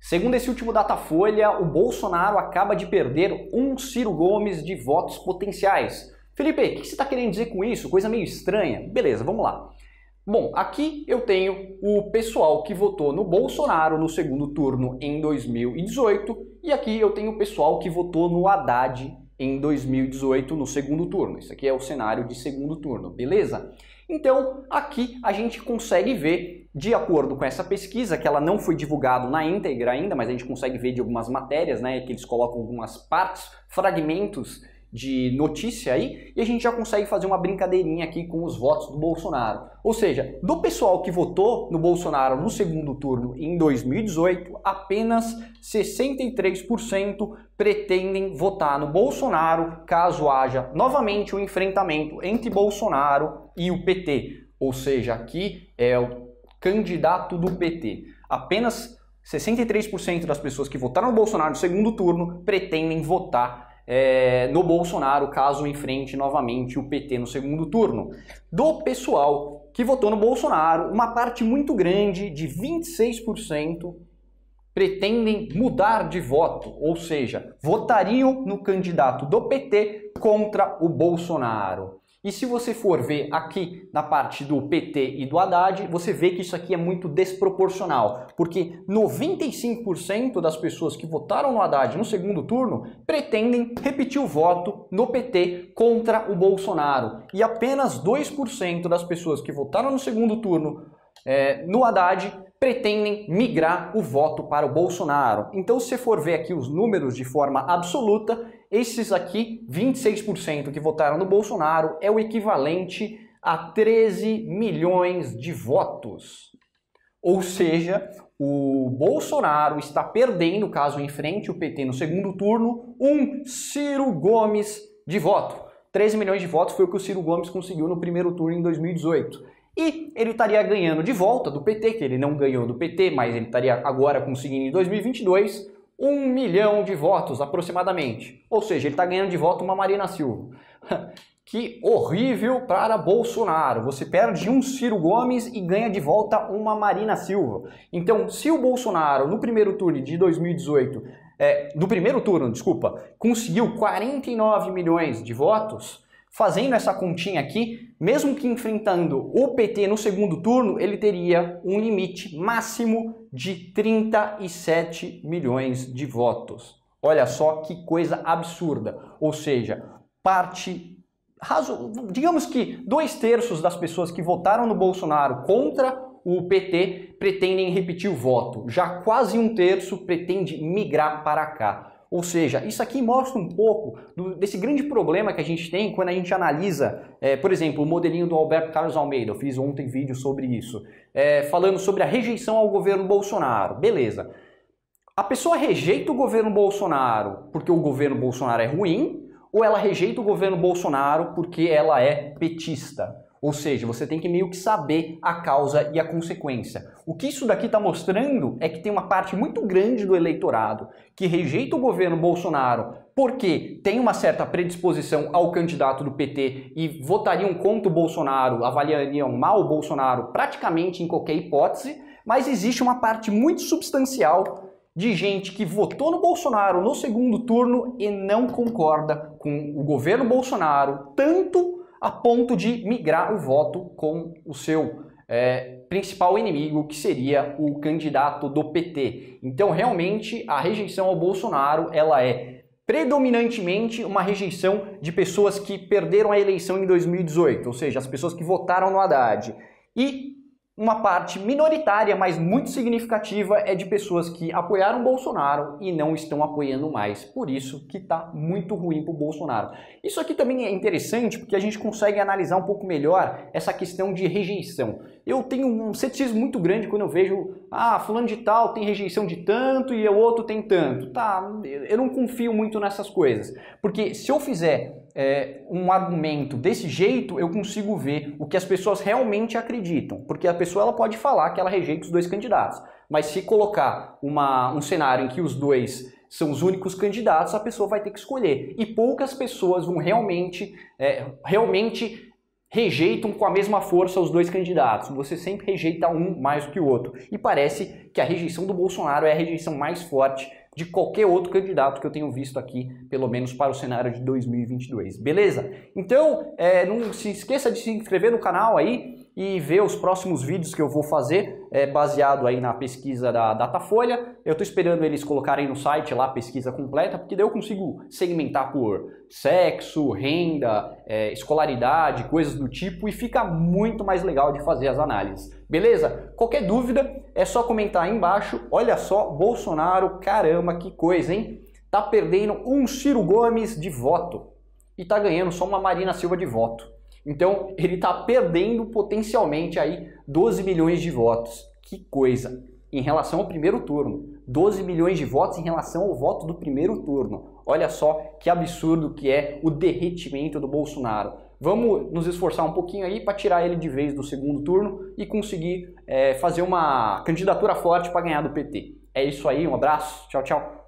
Segundo esse último Datafolha, o Bolsonaro acaba de perder um Ciro Gomes de votos potenciais. Felipe, o que você está querendo dizer com isso? Coisa meio estranha. Beleza, vamos lá. Bom, aqui eu tenho o pessoal que votou no Bolsonaro no segundo turno em 2018 e aqui eu tenho o pessoal que votou no Haddad em 2018 no segundo turno. Isso aqui é o cenário de segundo turno, beleza? Então, aqui a gente consegue ver, de acordo com essa pesquisa, que ela não foi divulgada na íntegra ainda, mas a gente consegue ver de algumas matérias, né, que eles colocam algumas partes, fragmentos de notícia aí, e a gente já consegue fazer uma brincadeirinha aqui com os votos do Bolsonaro. Ou seja, do pessoal que votou no Bolsonaro no segundo turno em 2018, apenas 63% pretendem votar no Bolsonaro caso haja novamente um enfrentamento entre Bolsonaro e o PT. Ou seja, aqui é o candidato do PT. Apenas 63% das pessoas que votaram no Bolsonaro no segundo turno pretendem votar no Bolsonaro caso enfrente novamente o PT no segundo turno. Do pessoal que votou no Bolsonaro, uma parte muito grande, de 26%, pretendem mudar de voto, ou seja, votariam no candidato do PT contra o Bolsonaro. E se você for ver aqui na parte do PT e do Haddad, você vê que isso aqui é muito desproporcional, porque 95% das pessoas que votaram no Haddad no segundo turno pretendem repetir o voto no PT contra o Bolsonaro. E apenas 2% das pessoas que votaram no segundo turno no Haddad pretendem migrar o voto para o Bolsonaro. Então, se você for ver aqui os números de forma absoluta, esses aqui, 26% que votaram no Bolsonaro, é o equivalente a 13 milhões de votos. Ou seja, o Bolsonaro está perdendo, caso enfrente o PT no segundo turno, um Ciro Gomes de voto. 13 milhões de votos foi o que o Ciro Gomes conseguiu no primeiro turno em 2018. E ele estaria ganhando de volta do PT, que ele não ganhou do PT, mas ele estaria agora conseguindo em 2022 1 milhão de votos aproximadamente. Ou seja, ele está ganhando de volta uma Marina Silva. Que horrível para Bolsonaro. Você perde um Ciro Gomes e ganha de volta uma Marina Silva. Então, se o Bolsonaro no primeiro turno de 2018, conseguiu 49 milhões de votos, fazendo essa continha aqui, mesmo que enfrentando o PT no segundo turno, ele teria um limite máximo de 37 milhões de votos. Olha só que coisa absurda. Ou seja, digamos que 2/3 das pessoas que votaram no Bolsonaro contra o PT pretendem repetir o voto. Já quase 1/3 pretende migrar para cá. Ou seja, isso aqui mostra um pouco desse grande problema que a gente tem quando a gente analisa, por exemplo, o modelinho do Alberto Carlos Almeida. Eu fiz ontem vídeo sobre isso, falando sobre a rejeição ao governo Bolsonaro. Beleza. A pessoa rejeita o governo Bolsonaro porque o governo Bolsonaro é ruim, ou ela rejeita o governo Bolsonaro porque ela é petista? Ou seja, você tem que meio que saber a causa e a consequência. O que isso daqui está mostrando é que tem uma parte muito grande do eleitorado que rejeita o governo Bolsonaro porque tem uma certa predisposição ao candidato do PT e votariam contra o Bolsonaro, avaliariam mal o Bolsonaro praticamente em qualquer hipótese, mas existe uma parte muito substancial de gente que votou no Bolsonaro no segundo turno e não concorda com o governo Bolsonaro, tanto a ponto de migrar o voto com o seu principal inimigo, que seria o candidato do PT. Então, realmente, a rejeição ao Bolsonaro, ela é predominantemente uma rejeição de pessoas que perderam a eleição em 2018, ou seja, as pessoas que votaram no Haddad. E uma parte minoritária, mas muito significativa, é de pessoas que apoiaram Bolsonaro e não estão apoiando mais. Por isso que está muito ruim para o Bolsonaro. Isso aqui também é interessante porque a gente consegue analisar um pouco melhor essa questão de rejeição. Eu tenho um ceticismo muito grande quando eu vejo, fulano de tal tem rejeição de tanto e o outro tem tanto. Eu não confio muito nessas coisas. Porque se eu fizer um argumento desse jeito, eu consigo ver o que as pessoas realmente acreditam. Porque a pessoa ela pode falar que ela rejeita os dois candidatos. Mas se colocar um cenário em que os dois são os únicos candidatos, a pessoa vai ter que escolher. E poucas pessoas vão realmente rejeitam com a mesma força os dois candidatos. Você sempre rejeita um mais do que o outro. E parece que a rejeição do Bolsonaro é a rejeição mais forte de qualquer outro candidato que eu tenho visto aqui, pelo menos para o cenário de 2022. Beleza? Então, não se esqueça de se inscrever no canal aí e ver os próximos vídeos que eu vou fazer, baseado aí na pesquisa da Datafolha. Eu estou esperando eles colocarem no site lá a pesquisa completa, porque daí eu consigo segmentar por sexo, renda, escolaridade, coisas do tipo, e fica muito mais legal de fazer as análises. Beleza? Qualquer dúvida é só comentar aí embaixo. Olha só, Bolsonaro, caramba, que coisa, hein? Tá perdendo um Ciro Gomes de voto e tá ganhando só uma Marina Silva de voto. Então, ele está perdendo potencialmente aí 12 milhões de votos. Que coisa! Em relação ao primeiro turno. 12 milhões de votos em relação ao voto do primeiro turno. Olha só que absurdo que é o derretimento do Bolsonaro. Vamos nos esforçar um pouquinho aí para tirar ele de vez do segundo turno e conseguir fazer uma candidatura forte para ganhar do PT. É isso aí, um abraço, tchau, tchau.